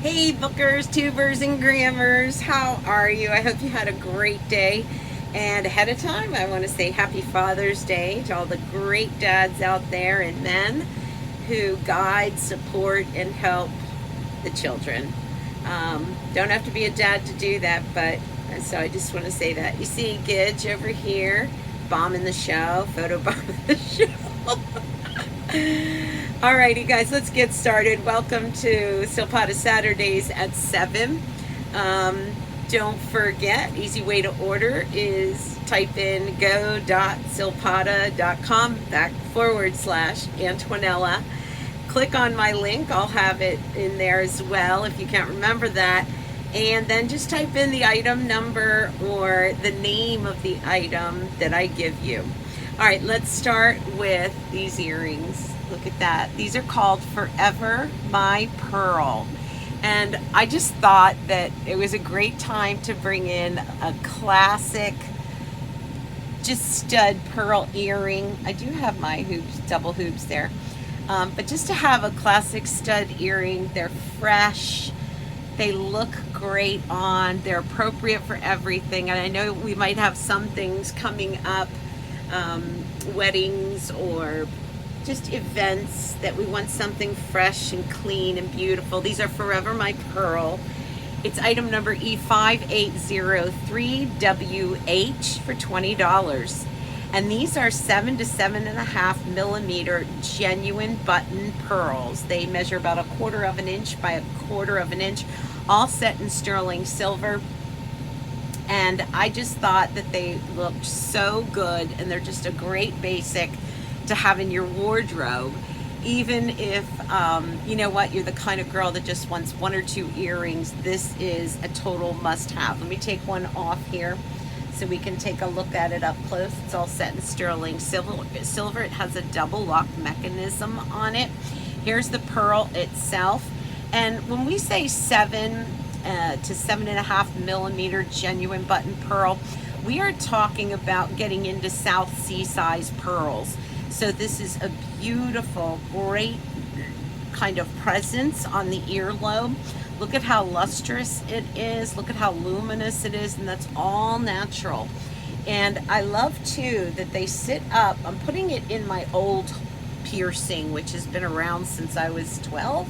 Hey bookers, tubers, and grammars, how are you? I hope you had a great day. And ahead of time, I want to say happy Father's Day to all the great dads out there and men who guide, support, and help the children. Don't have to be a dad to do that, but so I just want to say that. You see Gidge over here, bombing the show, photo bombing the show. Alrighty guys, let's get started. Welcome to Silpada Saturdays at 7. Don't forget, easy way to order is type in go.silpada.com/Antonella. Click on my link, I'll have it in there as well if you can't remember that. And then just type in the item number or the name of the item that I give you. All right, let's start with these earrings. Look at that. These are called Forever My Pearl. And I just thought that it was a great time to bring in a classic, just stud pearl earring. I do have my hoops, double hoops there. But just to have a classic stud earring, they're fresh. They look great on. They're appropriate for everything. And I know we might have some things coming up, weddings or just events that we want something fresh and clean and beautiful. These are Forever My Pearl. It's item number E5803WH for $20. And these are 7 to 7.5 millimeter genuine button pearls. They measure about 1/4 of an inch by 1/4 of an inch, all set in sterling silver. And I just thought that they looked so good, and they're just a great basic to have in your wardrobe. Even if, you know what, you're the kind of girl that just wants 1 or 2 earrings, this is a total must-have. Let me take one off here so we can take a look at it up close. It's all set in sterling silver. It has a double lock mechanism on it. Here's the pearl itself. And when we say 7 to 7.5 millimeter genuine button pearl, we are talking about getting into South Sea size pearls. So this is a beautiful, great kind of presence on the earlobe. Look at how lustrous it is. Look at how luminous it is, and that's all natural. And I love too that they sit up. I'm putting it in my old piercing, which has been around since I was 12.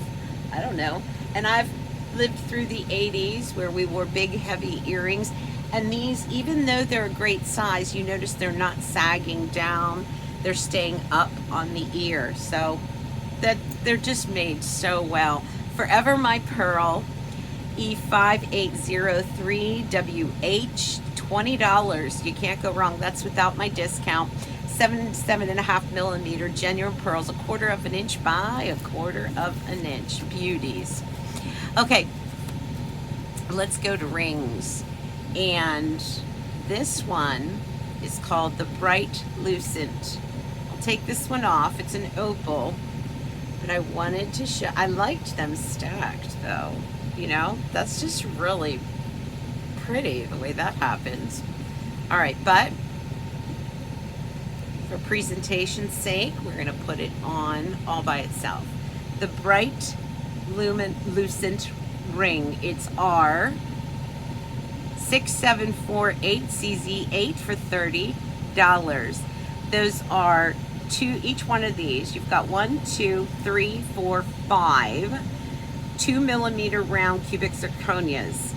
I don't know. And I've lived through the 80s where we wore big, heavy earrings. And these, even though they're a great size, you notice they're not sagging down. They're staying up on the ear. So that they're just made so well. Forever My Pearl, E5803WH, $20. You can't go wrong. That's without my discount. 7.5 millimeter genuine pearls, 1/4 of an inch by 1/4 of an inch. Beauties. Okay, let's go to rings. And this one is called the Bright Lucent. I'll take this one off. It's an opal. But I wanted to show, I liked them stacked though, you know, that's just really pretty the way that happens. All right, but for presentation's sake, we're gonna put it on all by itself. The Bright Lumen Lucent ring, it's R6748CZ8 for $30. Those are each one of these, you've got 1, 2, 3, 4, 5 2 millimeter round cubic zirconias.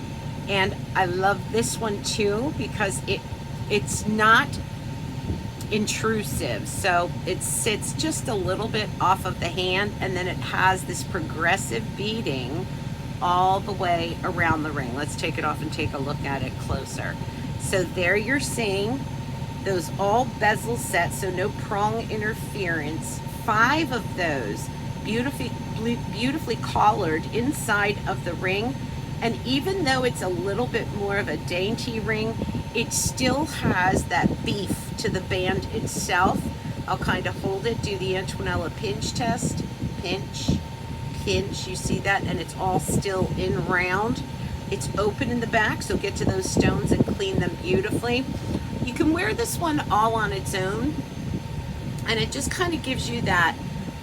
And I love this one too because it's not intrusive, so it sits just a little bit off of the hand, and then it has this progressive beading all the way around the ring. Let's take it off and take a look at it closer. So there you're seeing those all bezel sets, so no prong interference. 5 of those beautifully collared inside of the ring. And even though it's a little bit more of a dainty ring, it still has that beef to the band itself. I'll kind of hold it, do the Antonella pinch test. Pinch, pinch, you see that? And it's all still in round. It's open in the back, so get to those stones and clean them beautifully. You can wear this one all on its own, and it just kind of gives you that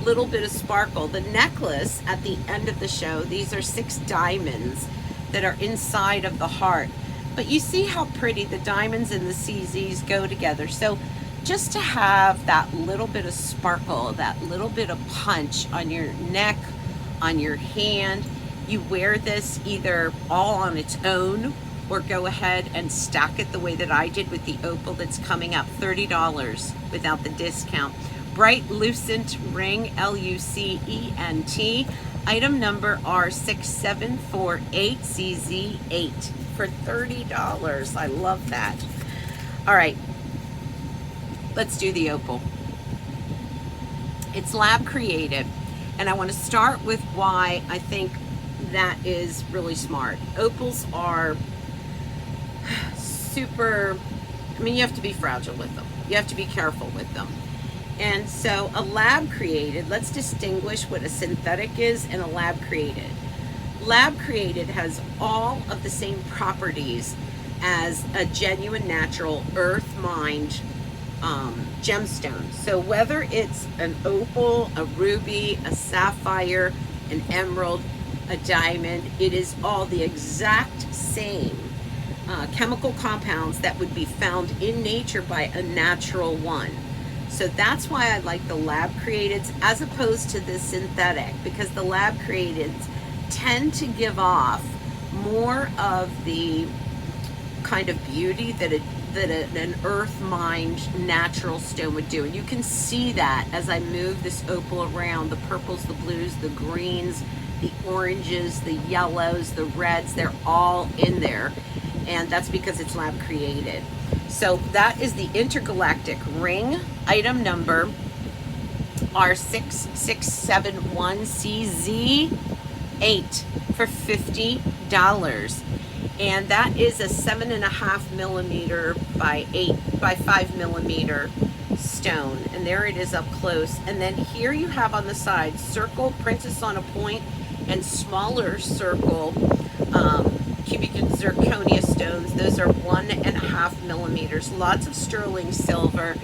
little bit of sparkle. The necklace at the end of the show, these are 6 diamonds that are inside of the heart. But you see how pretty the diamonds and the CZs go together. So just to have that little bit of sparkle, that little bit of punch on your neck, on your hand, you wear this either all on its own or go ahead and stack it the way that I did with the opal that's coming up, $30 without the discount. Bright Lucent ring, Lucent. Item number R6748CZ8 for $30. I love that. All right, let's do the opal. It's lab created, and I want to start with why I think that is really smart. Opals are super, I mean, you have to be fragile with them. You have to be careful with them. And so a lab created, let's distinguish what a synthetic is and a lab created. Lab created has all of the same properties as a genuine natural earth mined gemstone. So whether it's an opal, a ruby, a sapphire, an emerald, a diamond, it is all the exact same chemical compounds that would be found in nature by a natural one. So that's why I like the lab createds as opposed to the synthetic, because the lab createds tend to give off more of the kind of beauty that an earth mined natural stone would do. And you can see that as I move this opal around, the purples, the blues, the greens, the oranges, the yellows, the reds, they're all in there. And that's because it's lab created. So that is the intergalactic ring. Item number R6671CZ8 for $50. And that is a 7.5 millimeter by 5 millimeter stone. And there it is up close. And then here you have on the side circle, princess on a point, and smaller circle cubic zirconia stones. Those are 1.5 millimeters. Lots of sterling silver.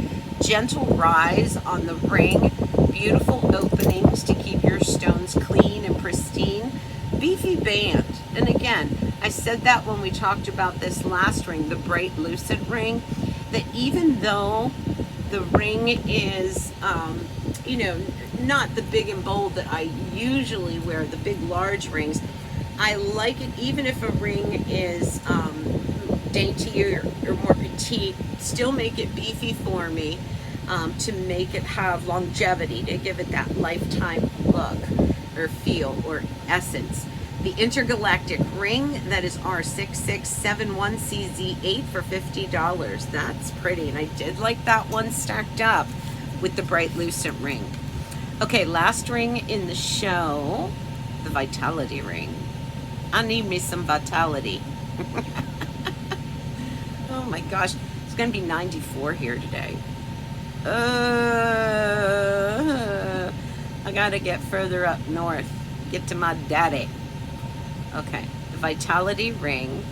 Gentle rise on the ring. Beautiful openings to keep your stones clean and pristine. Beefy band. And again, I said that when we talked about this last ring, the Bright Lucent ring, that even though the ring is, you know, not the big and bold that I usually wear, the big large rings, I like it even if a ring is dainty or more petite, still make it beefy for me, to make it have longevity, to give it that lifetime look or feel or essence. The intergalactic ring, that is R6671CZ8 for $50. That's pretty, and I did like that one stacked up with the Bright Lucent ring. Okay, last ring in the show, the Vitality ring. I need me some vitality. Oh my gosh, it's gonna be 94 here today. I gotta get further up north, get to my daddy. Okay, the Vitality ring,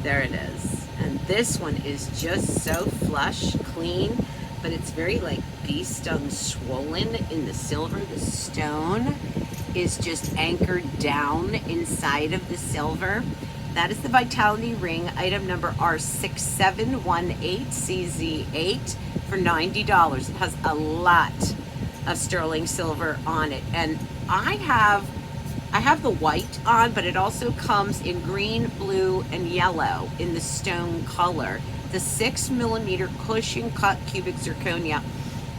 there it is. And this one is just so flush, clean, but it's very like bee stung swollen in the silver. The stone is just anchored down inside of the silver. That is the Vitality ring, item number R6718CZ8 for $90. It has a lot of sterling silver on it. And I have the white on, but it also comes in green, blue, and yellow in the stone color. The 6 millimeter cushion cut cubic zirconia.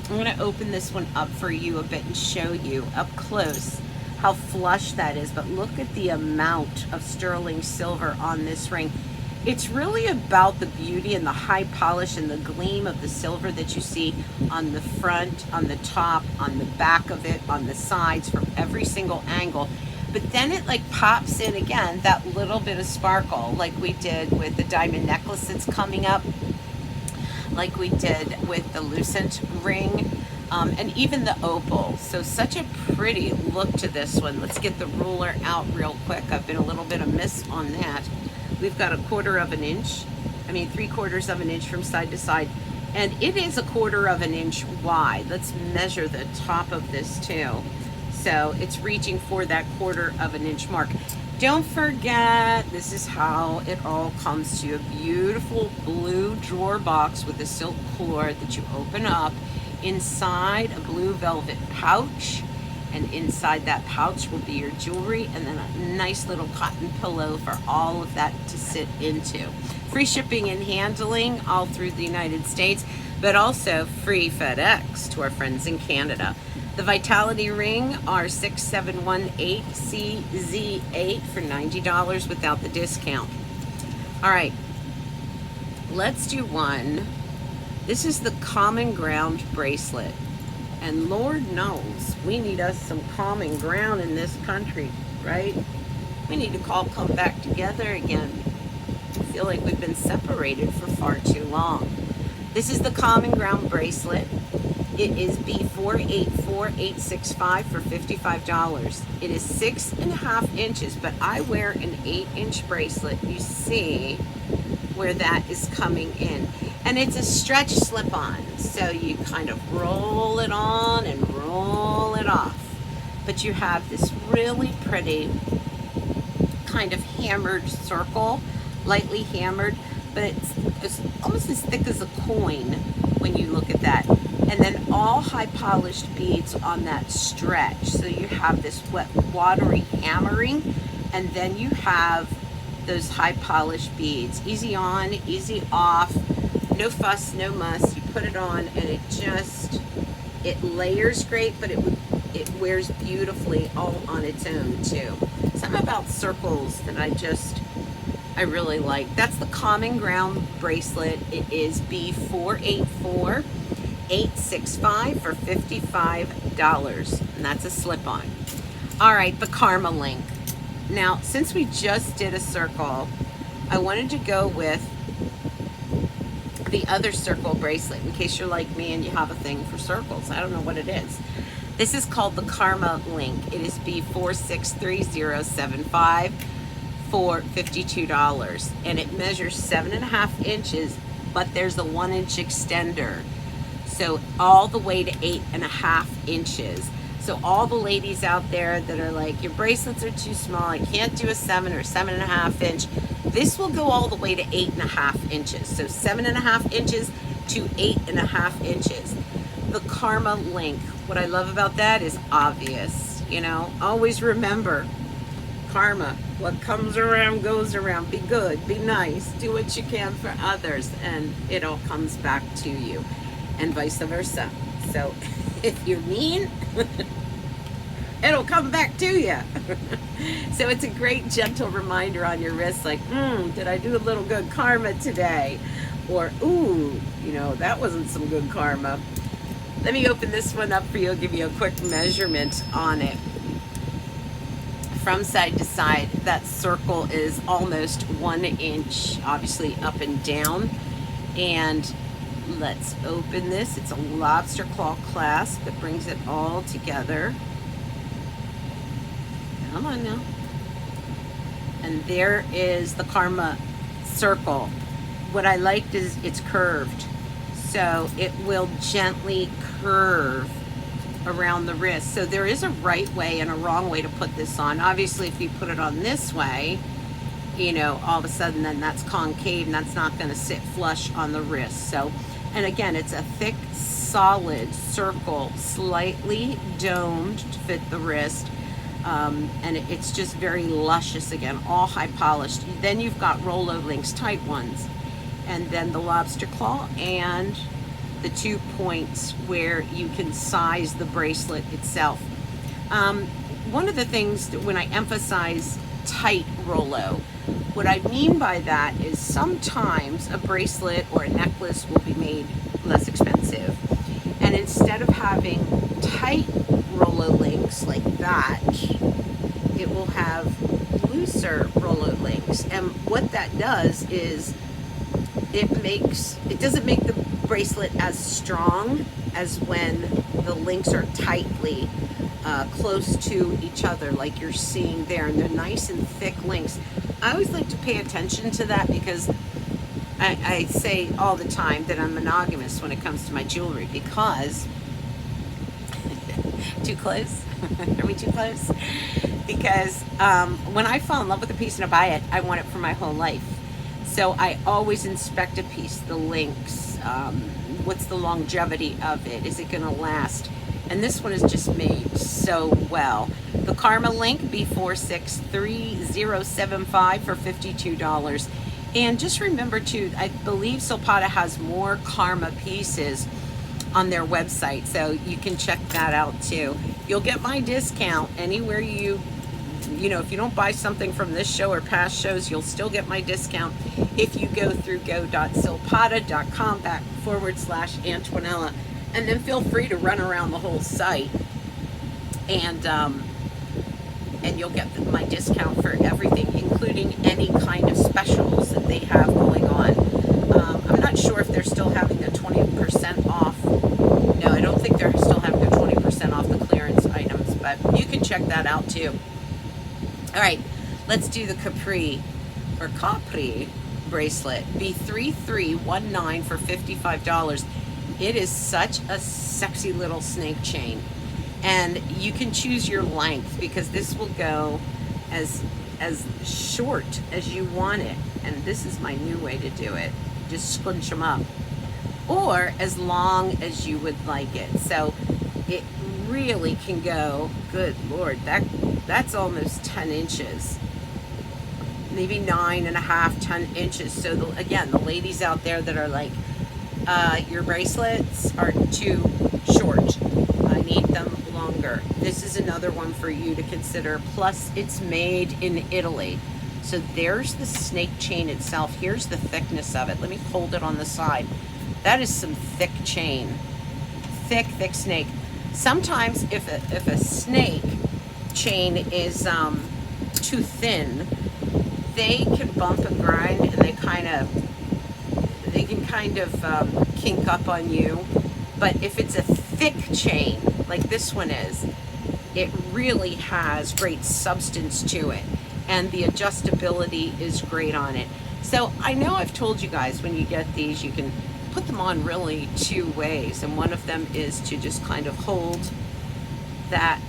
I'm gonna open this one up for you a bit and show you up close how flush that is, but look at the amount of sterling silver on this ring. It's really about the beauty and the high polish and the gleam of the silver that you see on the front, on the top, on the back of it, on the sides, from every single angle. But then it like pops in again, that little bit of sparkle, like we did with the diamond necklace that's coming up, like we did with the Lucent ring, and even the opal. So such a pretty look to this one. Let's get the ruler out real quick. I've been a little bit amiss on that. We've got 1/4 of an inch, 3/4 of an inch from side to side. And it is 1/4 of an inch wide. Let's measure the top of this too. So it's reaching for that 1/4 of an inch mark. Don't forget, this is how it all comes to you. A beautiful blue drawer box with a silk cord that you open up. Inside, a blue velvet pouch. And inside that pouch will be your jewelry, and then a nice little cotton pillow for all of that to sit into. Free shipping and handling all through the United States, but also free FedEx to our friends in Canada. The Vitality Ring are 6718CZ8 for $90 without the discount. All right, let's do one. This is the Common Ground bracelet. And Lord knows we need us some common ground in this country, right? We need to all come back together again. I feel like we've been separated for far too long. This is the Common Ground bracelet. It is B484865 for $55. It is 6.5 inches, but I wear an 8-inch bracelet. You see where that is coming in. And it's a stretch slip-on, so you kind of roll it on and roll it off. But you have this really pretty kind of hammered circle, lightly hammered, but it's almost as thick as a coin when you look at that. And then all high polished beads on that stretch. So you have this wet, watery hammering, and then you have those high polished beads. Easy on, easy off. No fuss, no muss. You put it on and it layers great, but it wears beautifully all on its own too. Something about circles that I really like. That's the Common Ground bracelet. It is B484865 for $55, and that's a slip-on. All right, the Karma Link. Now, since we just did a circle, I wanted to go with the other circle bracelet, in case you're like me and you have a thing for circles. I don't know what it is. This is called the Karma Link. It is B463075 for $52, and it measures 7.5 inches, but there's a 1-inch extender, so all the way to 8.5 inches. So all the ladies out there that are like, your bracelets are too small, I can't do a 7 or 7.5 inch, this will go all the way to 8.5 inches. So 7.5 inches to 8.5 inches. The Karma Link. What I love about that is obvious. You know, always remember, karma. What comes around goes around. Be good, be nice, do what you can for others, and it all comes back to you, and vice versa. So if you're mean, it'll come back to you. So it's a great gentle reminder on your wrist, like, did I do a little good karma today? Or, ooh, you know, that wasn't some good karma. Let me open this one up for you. I'll give you a quick measurement on it. From side to side, that circle is almost 1 inch, obviously up and down. And let's open this. It's a lobster claw clasp that brings it all together. Come on now. And there is the Karma circle. What I liked is it's curved. So it will gently curve around the wrist. So there is a right way and a wrong way to put this on. Obviously, if you put it on this way, you know, all of a sudden then that's concave and that's not going to sit flush on the wrist. So, and again, it's a thick, solid circle, slightly domed to fit the wrist. And it's just very luscious again, all high polished. Then you've got Rolo links, tight ones, and then the lobster claw and the 2 points where you can size the bracelet itself. One of the things that when I emphasize tight Rolo, what I mean by that is sometimes a bracelet or a necklace will be made less expensive, and instead of having tight Rolo links like that, it will have looser Rolo links. And what that does is it doesn't make the bracelet as strong as when the links are tightly close to each other, like you're seeing there, and they're nice and thick links. I always like to pay attention to that because I say all the time that I'm monogamous when it comes to my jewelry because too close. Are we too close? Because when I fall in love with a piece and I buy it, I want it for my whole life. So I always inspect a piece, the links, what's the longevity of it? Is it going to last? And this one is just made so well. The Karma link, B463075 for $52. And just remember too, I believe Silpada has more Karma pieces on their website, so you can check that out too. You'll get my discount anywhere you know, if you don't buy something from this show or past shows, you'll still get my discount if you go through go.silpada.com/Antonella, and then feel free to run around the whole site, and you'll get my discount for everything, including any kind of specials that they have going on. I'm not sure if they're still having a 20% off. No, I don't think they're still having a 20% off the clearance items, but you can check that out too. All right, let's do the Capri bracelet, B3319 for $55. It is such a sexy little snake chain, and you can choose your length because this will go as short as you want it, and this is my new way to do it. Just scrunch them up, or as long as you would like it. So it really can go, good Lord, that's almost 10 inches, maybe 9.5, 10 inches. So again, the ladies out there that are like, your bracelets are too short, I need them longer, this is another one for you to consider. Plus, it's made in Italy. So there's the snake chain itself. Here's the thickness of it. Let me hold it on the side. That is some thick chain. Thick snake. Sometimes if a snake chain is too thin, they can bump and grind, and they can kind of kink up on you. But if it's a thick chain like this one is, it really has great substance to it, and the adjustability is great on it. So I know I've told you guys, when you get these, you can put them on really two ways, and one of them is to just kind of hold that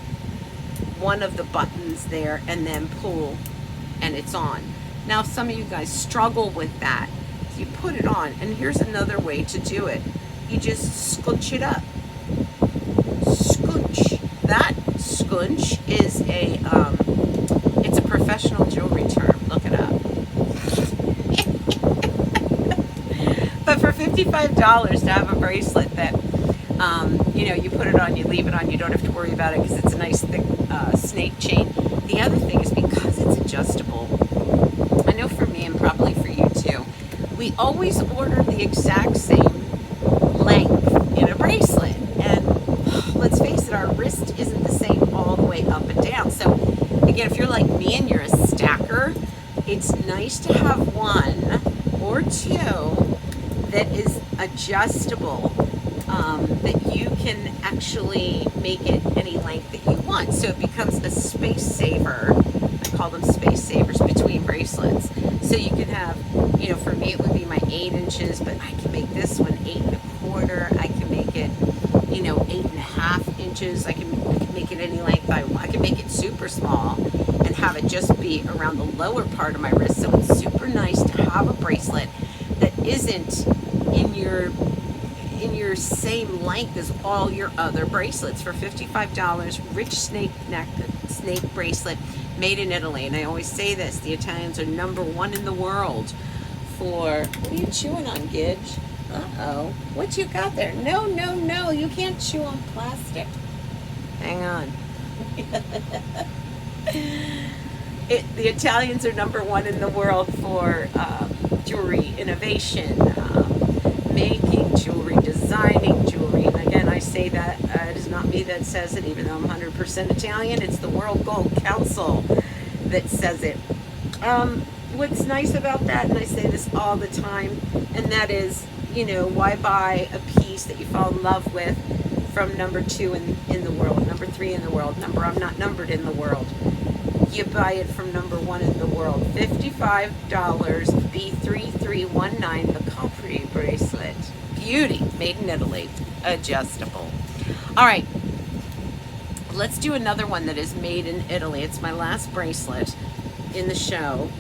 one of the buttons there and then pull, and it's on. Now, if some of you guys struggle with that, you put it on, and here's another way to do it. You just scunch it up. Scunch. That scunch is it's a professional jewelry term. Look it up. But for $55 to have a bracelet that, you know, you put it on, you leave it on, you don't have to worry about it because it's a nice thick snake chain. The other thing is, because it's adjustable, I know for me and probably for you too, we always order the exact same length in a bracelet. And let's face it, our wrist isn't the same all the way up and down. So again, if you're like me and you're a stacker, it's nice to have one or two that is adjustable, that you can actually make it any length that you want. So it becomes a space saver. I call them space savers between bracelets. So you can have, you know, for me it would be my 8 inches, but I can make this one 8 1/4. I can make it, you know, 8.5 inches. I can make it any length I want. I can make it super small and have it just be around the lower part of my wrist. So it's super nice to have a bracelet that isn't in your same length as all your other bracelets. For $55, rich snake bracelet made in Italy. And I always say this, the Italians are #1 in the world for, what are you chewing on, Gidge? Uh-oh, what you got there? No, you can't chew on plastic. Hang on. The Italians are #1 in the world for jewelry innovation, making jewelry, designing jewelry. And again, I say that it is not me that says it, even though I'm 100% Italian. It's the World Gold Council that says it. What's nice about that, and I say this all the time, and that is, you know, why buy a piece that you fall in love with from #2 in the world, #3 in the world, I'm not numbered in the world. you buy it from number one in the world. $55, B3319, the Capri bracelet. Beauty, made in Italy, adjustable. All right, let's do another one that is made in Italy. It's my last bracelet in the show,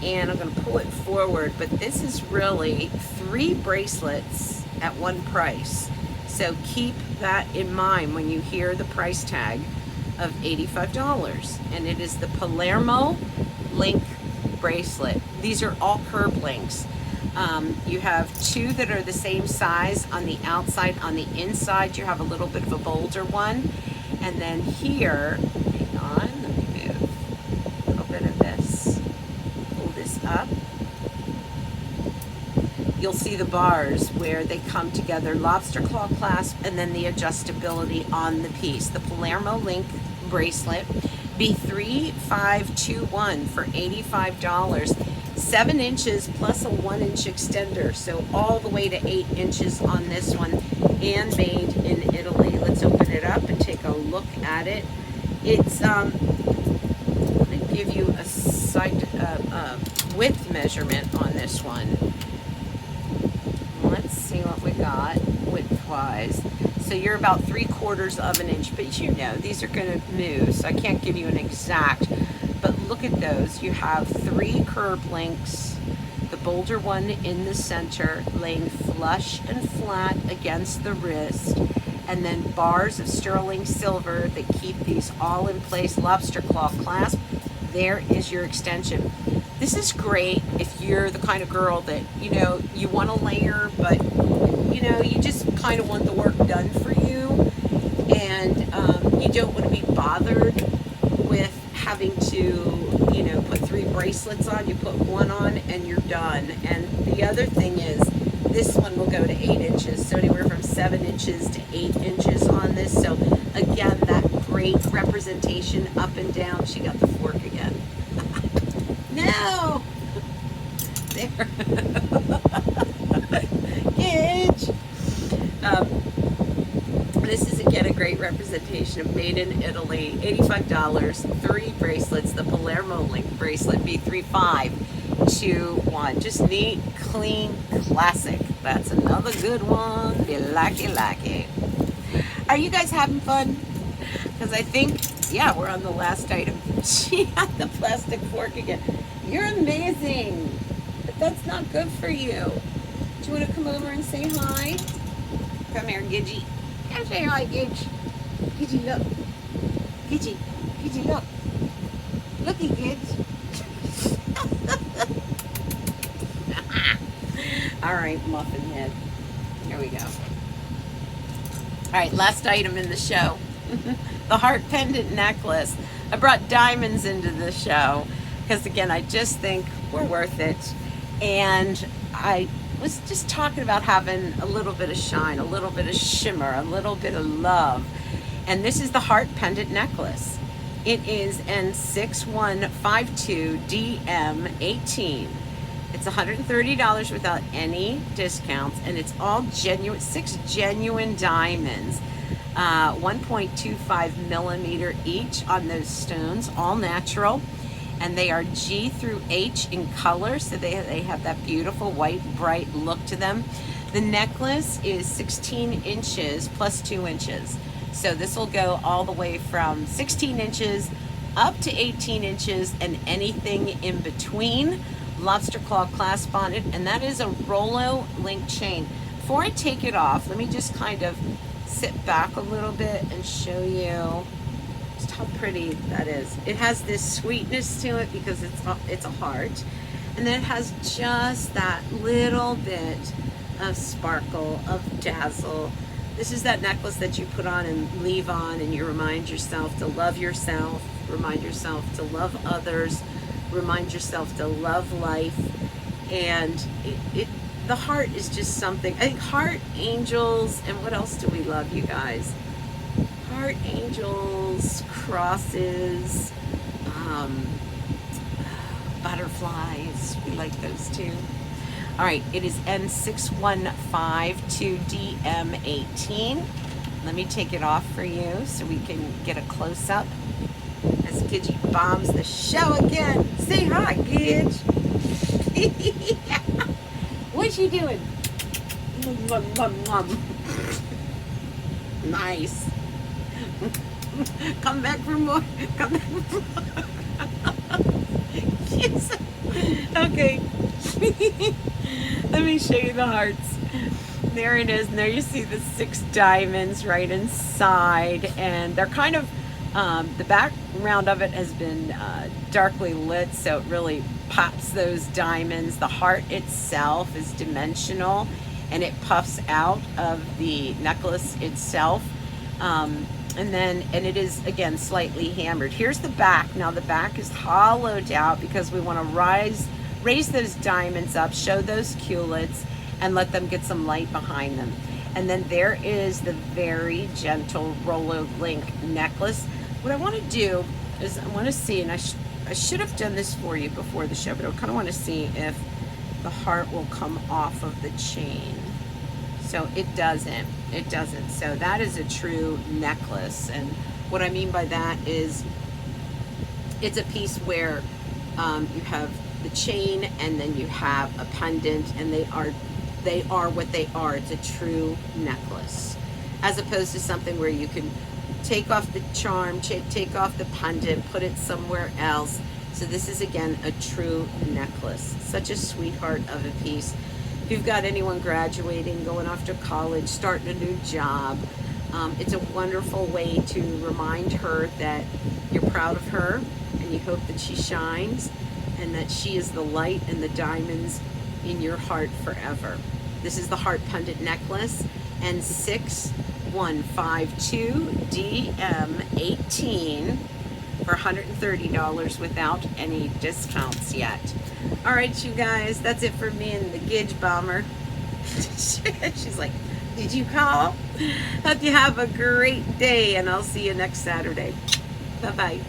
and I'm going to pull it forward, but this is really 3 bracelets at one price. So keep that in mind when you hear the price tag of $85. And it is the Palermo link bracelet. These are all curb links. You have 2 that are the same size on the outside. On the inside, you have a little bit of a bolder one. And then here, hang on, let me move a little bit of this. Pull this up. You'll see the bars where they come together, lobster claw clasp, and then the adjustability on the piece. The Palermo link bracelet, B3521 for $85. 7 inches plus a 1-inch extender, so all the way to 8 inches on this one, and made in Italy. Let's open it up and take a look at it. It's let me give you a side width measurement on this one. Let's see what we got width-wise. So you're about 3/4 of an inch, but you know these are going to move, so I can't give you an exact. But look at those. You have 3 curb links, the bolder one in the center, laying flush and flat against the wrist, and then bars of sterling silver that keep these all in place. Lobster claw clasp. There is your extension. This is great if you're the kind of girl that, you know, you want to layer, but, you know, you just kind of want the work done for you, and you don't want to be bothered with having to, you know, put 3 bracelets on. You put 1 on and you're done. And the other thing is, this one will go to 8 inches, so anywhere from 7 inches to 8 inches on this. So again, that great representation up and down. She got the fork again. No! There. Gidge! This is again a great representation of made in Italy. $85, 3 bracelets, the Palermo link bracelet, B3521. Just neat, clean, classic. That's another good one. You like it. Are you guys having fun? Because I think, yeah, we're on the last item. She had the plastic fork again. You're amazing, but that's not good for you. Do you want to come over and say hi? Come here, Gidgy. Come say hi, Gidge. Gidgy, look. Gidgy, look. Looky, Gidge. All right, muffin head. Here we go. All right, last item in the show. The heart pendant necklace. I brought diamonds into the show because, again, I just think we're worth it. And I was just talking about having a little bit of shine, a little bit of shimmer, a little bit of love. And this is the heart pendant necklace. It is N6152DM18. It's $130 without any discounts, and it's all genuine, 6 genuine diamonds. 1.25 millimeter each on those stones, all natural, and they are G through H in color, so they have that beautiful white bright look to them. The necklace is 16 inches plus 2 inches, so this will go all the way from 16 inches up to 18 inches and anything in between. Lobster claw clasp on it, and that is a Rollo link chain. Before I take it off, let me just kind of sit back a little bit and show you just how pretty that is. It has this sweetness to it because it's a heart, and then it has just that little bit of sparkle, of dazzle. This is that necklace that you put on and leave on, and you remind yourself to love yourself, remind yourself to love others, remind yourself to love life. And the heart is just something. I think heart, angels, and what else do we love, you guys? Heart, angels, crosses, butterflies. We like those too. All right, it is N6152DM18. Let me take it off for you so we can get a close-up. As guys, Gidgy bombs the show again. Say hi, Gidge. What's she doing? Nice. Come back for more. Come back for more. Yes. Okay. Let me show you the hearts. There it is. And there you see the 6 diamonds right inside. And they're kind of, the background of it has been darkly lit, so it really pops those diamonds. The heart itself is dimensional, and it puffs out of the necklace itself. And it is, again, slightly hammered. Here's the back. Now the back is hollowed out because we want to raise those diamonds up, show those culottes, and let them get some light behind them. And then there is the very gentle roller link necklace. What I want to do is I want to see, and I should have done this for you before the show, but I kind of want to see if the heart will come off of the chain. So it doesn't. It doesn't. So that is a true necklace. And what I mean by that is it's a piece where you have the chain and then you have a pendant, and they are what they are. It's a true necklace, as opposed to something where you can take off the charm, take off the pendant, put it somewhere else. So this is, again, a true necklace. Such a sweetheart of a piece. If you've got anyone graduating, going off to college, starting a new job, it's a wonderful way to remind her that you're proud of her and you hope that she shines and that she is the light and the diamonds in your heart forever. This is the heart pendant necklace, and 6152DM18 for $130 without any discounts yet. All right, you guys, that's it for me and the Gidge Bomber. She's like, did you call? Hope you have a great day, and I'll see you next Saturday. Bye-bye.